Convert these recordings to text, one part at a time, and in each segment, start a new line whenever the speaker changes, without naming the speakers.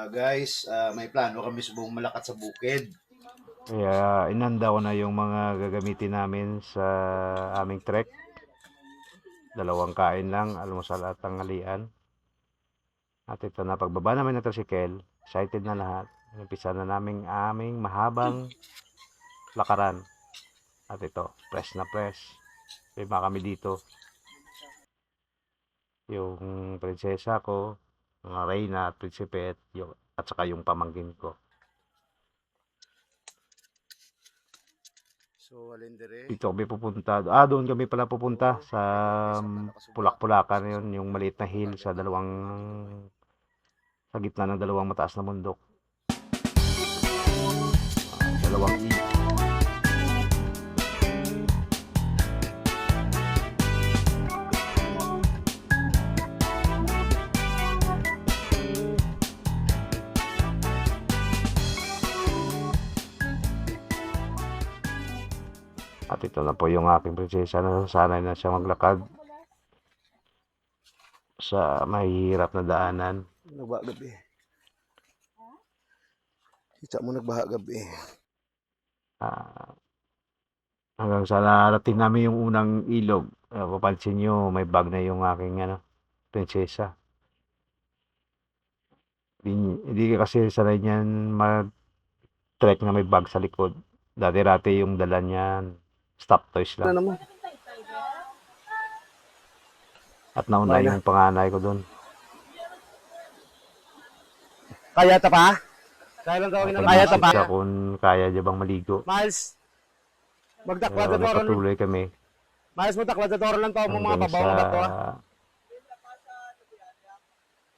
Guys, may plano kami subong malakat sa bukid.
Kaya inanda ko na yung mga gagamitin namin sa aming trek. Dalawang kain lang, almusal at tanghalian. At ito na, pagbaba namin ng tricycle, excited na lahat. Umpisa na namin aming mahabang lakaran. At ito, press na press. Lima kami dito. Yung prinsesa ko, mga reyna at prinsipe at saka yung pamangkin ko.
So, alindere.
Dito kami pupunta. Doon kami pala pupunta sa Pulak-Pulakan yun, yung maliit na hill sa gitna ng dalawang mataas na bundok. Dalawang At ito na po yung aking prinsesa na sanay na siya maglakad sa mahihirap na daanan.
Nagbaha gabi. Kita mo nagbaha gabi.
Hanggang sa narating namin yung unang ilog. Papansin nyo, may bag na yung aking prinsesa. Hindi kasi sanay niyan mag-trek na may bag sa likod. Dati-rati yung dala niyan, stop toys lang.
Ano mo?
At nauna yung panganay ko doon.
Kaya ta pa? Kaya lang tawagin na kaya ta pa?
Siya kung kaya niya bang maligo.
Miles, magdakwad
Pero
na toron.
nagpatuloy kami.
Miles, magdakwad na toron lang to mo mga
Hanggang
babaw na bato.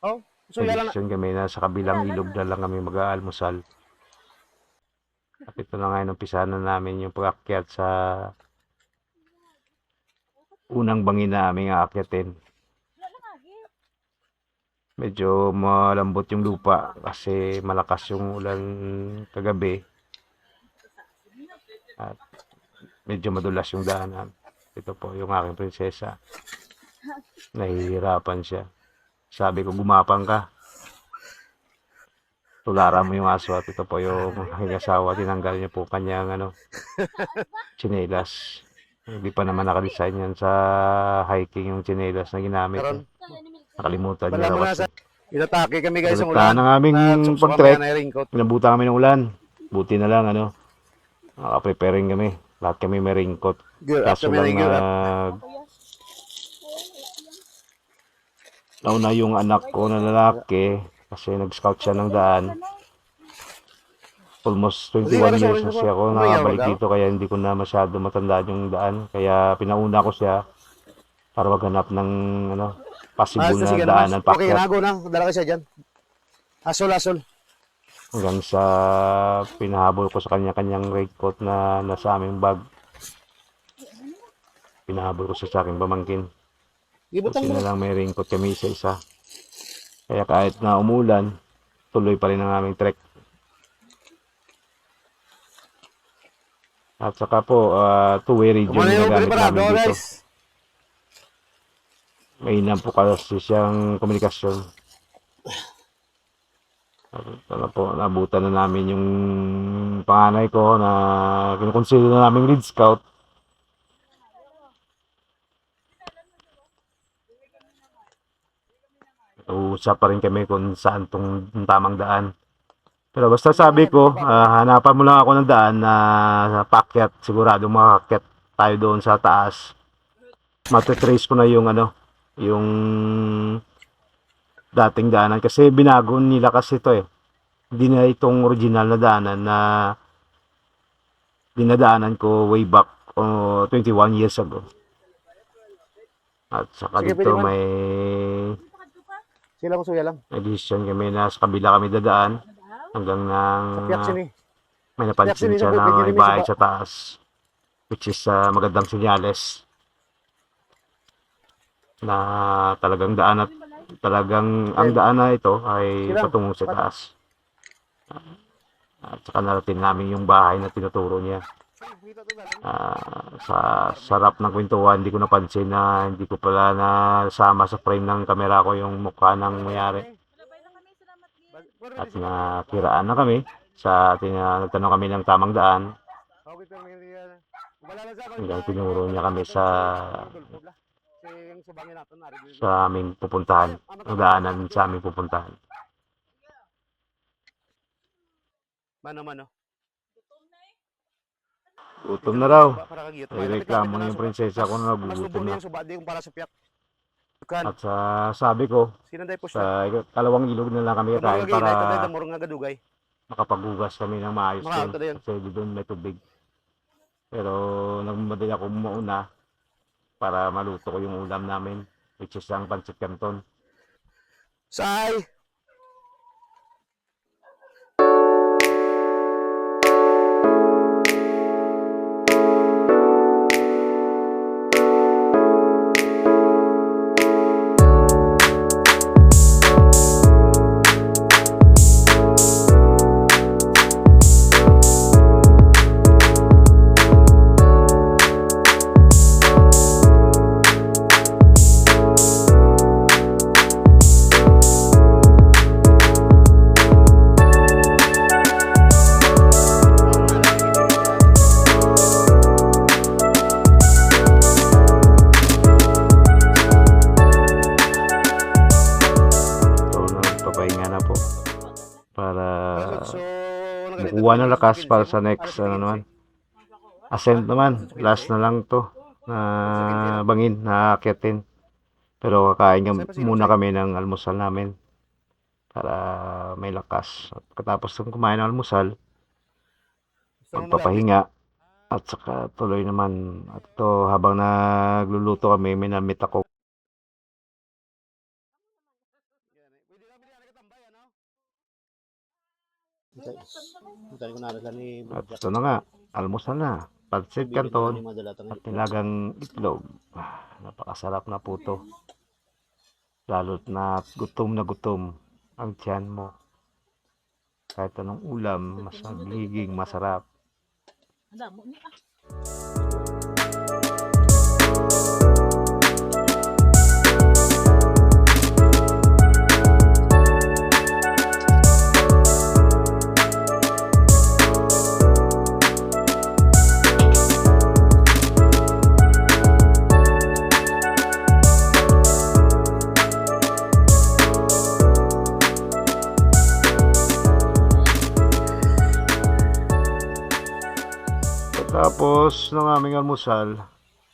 Oh, so yan lang.
Nag-decision kami na sa kabilang ilog na lang kami mag-aalmusal. At ito na ngayon, umpisa na namin yung pag-akyat sa unang bangin na aming aakyatin. Medyo malambot yung lupa kasi malakas yung ulan kagabi. At medyo madulas yung daanan. Ito po yung aking prinsesa. Nahihirapan siya. Sabi ko, gumapang ka. Tularan mo yung aso. At ito po yung aking asawa. Tinanggal niya po kanyang tsinelas. Hindi pa naman nakadesign yan sa hiking yung tsinelas na ginamit. Nakalimutan niya raw kasi.
Inatake kami guys ng
Balitaan
ulan.
ng aming pag-trek.
Na raincoat.
Pinabutan kami ng ulan. Buti na lang naka-preparing kami. Lahat kami may raincoat.
Gear up
Kaso
kami
lang
gear up.
nauna yung anak ko na lalaki kasi nag-scout siya ng daan. Almost 21 years na siya ako nakabalik dito kaya hindi ko na masyado matandaan yung daan. Kaya pinauna ko siya para maghanap ng possible na daanan
Okay,
pakyat.
nago na. Dala ka siya dyan. Asol.
Hanggang sa pinahabol ko sa kanya-kanyang raincoat na nasa aming bag. Pinahabol ko sa aking pamangkin. Buti na lang may raincoat kami isa-isa. Kaya kahit na umulan, tuloy pa rin ang aming trek. At saka po, two-way radio yung nagamit namin dito. May inam po kasi siyang komunikasyon. At po, nabutan na namin yung panganay ko na kinukonsider na namin lead scout. Uusap pa rin kami kung saan tong tamang daan. Pero basta sabi ko, hanapan mo lang ako ng daan na pakyat. Sigurado makakyat tayo doon sa taas. Matitrace ko na yung yung dating daanan. Kasi binago nila kasi ito eh. Hindi na itong original na daanan na dinadaanan ko way back 21 years ago. At saka dito may decision kami na sa kabila kami dadaan. Hanggang may napansin siya na may bahay sa taas, which is magandang senyales na talagang ang daan na ito ay patungo sa taas. At saka narating namin yung bahay na tinuturo niya. Sa sarap ng kwentuhan, hindi ko napansin na hindi ko pala nasama sa frame ng kamera ko yung mukha ng mayari. At nakiraan na kami sa nagtanong kami ng tamang daan hanggang tinuro niya kami sa aming pupuntahan, ang daanan sa aming pupuntahan.
Mano.
Gutom na raw. Ay reklamo na yung prinsesa ko na nagugutom na. At sabi ko, sa kalawang ilog na lang kami kakain para makapaghugas kami ng maayos din. Kasi doon may tubig. Pero nagmamadali ako mauna para maluto ko yung ulam namin, which is ang pancit canton.
Say!
Kuha ng lakas para sa next naman. Ascent naman. Last na lang to na bangin na akyatin. Pero kakain muna kami ng almusal namin para may lakas. At katapos ng kumain ng almusal, magpapahinga at saka tuloy naman. At ito, habang nagluluto kami, minamit ako. At ito na nga, almusal na. Pancit canton at nilagang itlog. Napakasarap na po to. Lalo't na gutom ang tiyan mo. Kahit anong ulam, mas magiging masarap. Tapos ng aming almusal,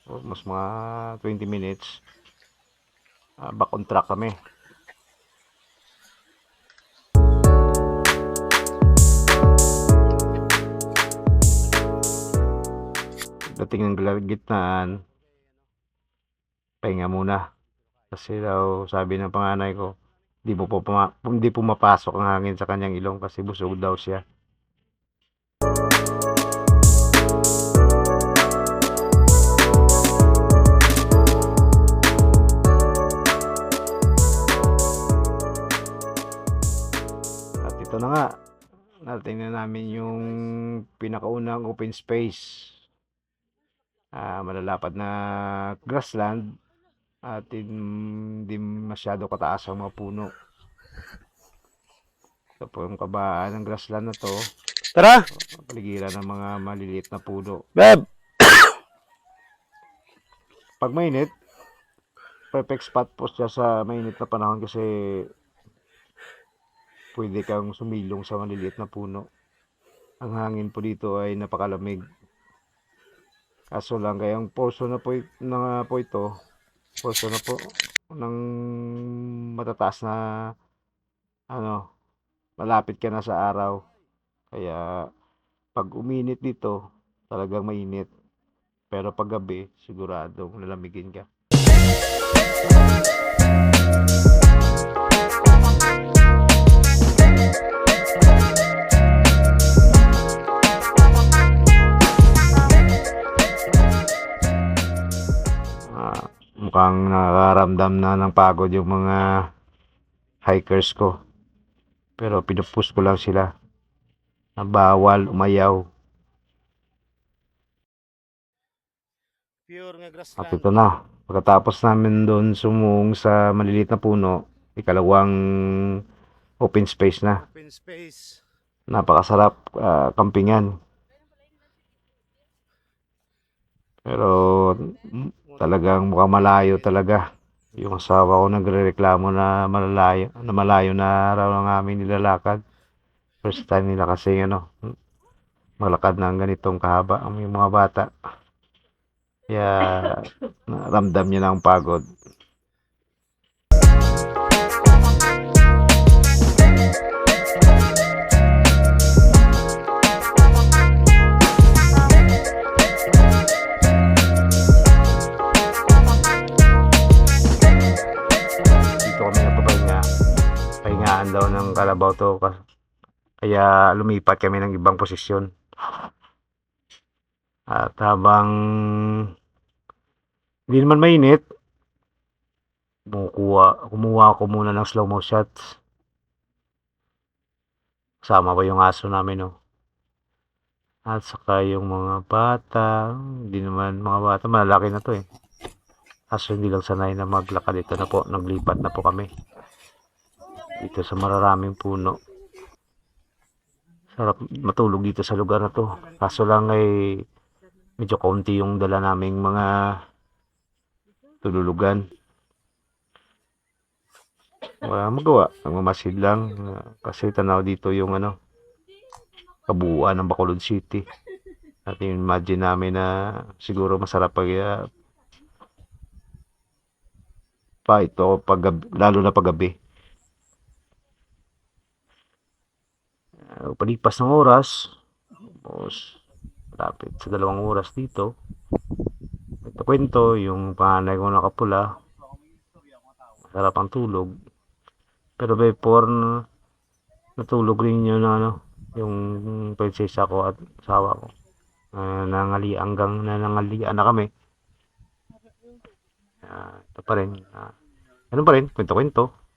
mas mga 20 minutes, back on track kami. Dating ng gitnaan, pahinga muna. Kasi daw sabi ng panganay ko, hindi pumapasok ang hangin sa kanyang ilong kasi busog daw siya. Ito na nga, natingnan namin yung pinakaunang open space. Malalapad na grassland at hindi masyado kataas ang mga puno. Ito po yung kabaan ng grassland na to.
Tara!
Paligiran ng mga maliliit na puno.
Beb!
Pag mainit, perfect spot po siya sa mainit na panahon kasi pwede kang sumilong sa maliliit na puno. Ang hangin po dito ay napakalamig. Kaso lang, kayang portion na po ito, portion na po ng matataas na malapit ka na sa araw. Kaya pag uminit dito, talagang mainit. Pero pag gabi, siguradong lalamigin ka. Mukhang nakakaramdam na ng pagod yung mga hikers ko. Pero pinupush ko lang sila na bawal umayaw. At ito na, pagkatapos namin doon sumung sa maliliit na puno, ikalawang Open space na.
Open space.
Napakasarap kampingan. Pero talagang mukhang malayo talaga. Yung asawa ko nagrereklamo na malayo na raw ng aming nilalakad. First time nila kasi malakad ng ganitong kahaba ang yung mga bata. Kaya ramdam niya na ang pagod. Dito kami napapahinga. Pahingaan daw ng kalabaw to. Kaya lumipat kami ng ibang posisyon. At habang hindi naman mainit, kumuha ako muna ng slow mo shots. Kasama pa yung aso namin, no? At saka yung mga bata, hindi naman mga bata, malalaki na to eh. Kaso hindi lang sanay na maglakad. Ito na po, naglipat na po kami. Dito sa mararaming puno. Sarap matulog dito sa lugar na to. Kaso lang ay medyo kaunti yung dala naming mga tululugan. Wala magawa, nagmamasid lang. Kasi tanaw dito yung kabuuan ng Bacolod City. At imagine namin na siguro masarap pa ito lalo na paggabi. Palipas ng oras, lapit sa 2 oras dito. Ito kwento, yung panganay ko nakapula, masarap ang tulog. Pero before natulog rin yun yung prinsesa ko at asawa ko. Hanggang nanangalian na kami. Ito pa rin. Ano pa rin? Kwento-kwento.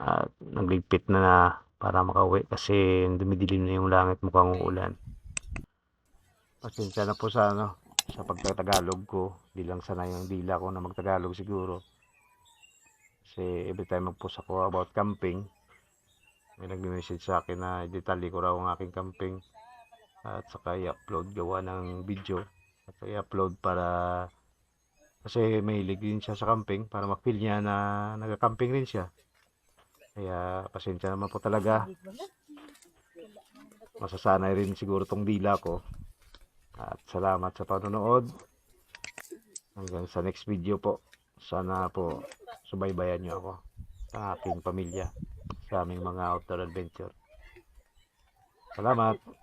At nagligpit na para makauwi kasi dumidilim na yung langit, mukhang uulan. Pasensya na po sa pagtatagalog ko. Di lang sanay yung dila ko na magtagalog siguro. Kasi every time mag-post ako about camping, may nag-message sa akin na detalye ko raw ang aking camping. At saka i-upload, gawa ng video. At i-upload kasi may hilig din siya sa camping para ma-feel niya na nag-camping rin siya. Kaya pasensya naman po talaga. Masasanay rin siguro tong dila ko. At salamat sa panonood. Hanggang sa next video po. Sana po subaybayan niyo ako sa aking pamilya sa aming mga outdoor adventure. Salamat!